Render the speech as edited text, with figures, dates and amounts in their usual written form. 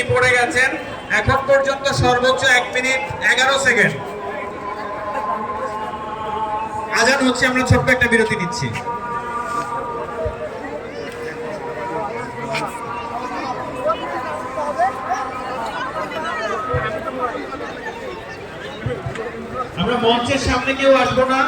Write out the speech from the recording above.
তিনি পড়ে গেছেন। এখন পর্যন্ত সর্বোচ্চ 1 মিনিট 11 সেকেন্ড। আজান হচ্ছে, আমরা ছোট্ট একটা বিরতি নিচ্ছি। আমরা মঞ্চের সামনে কেউ আসবো না।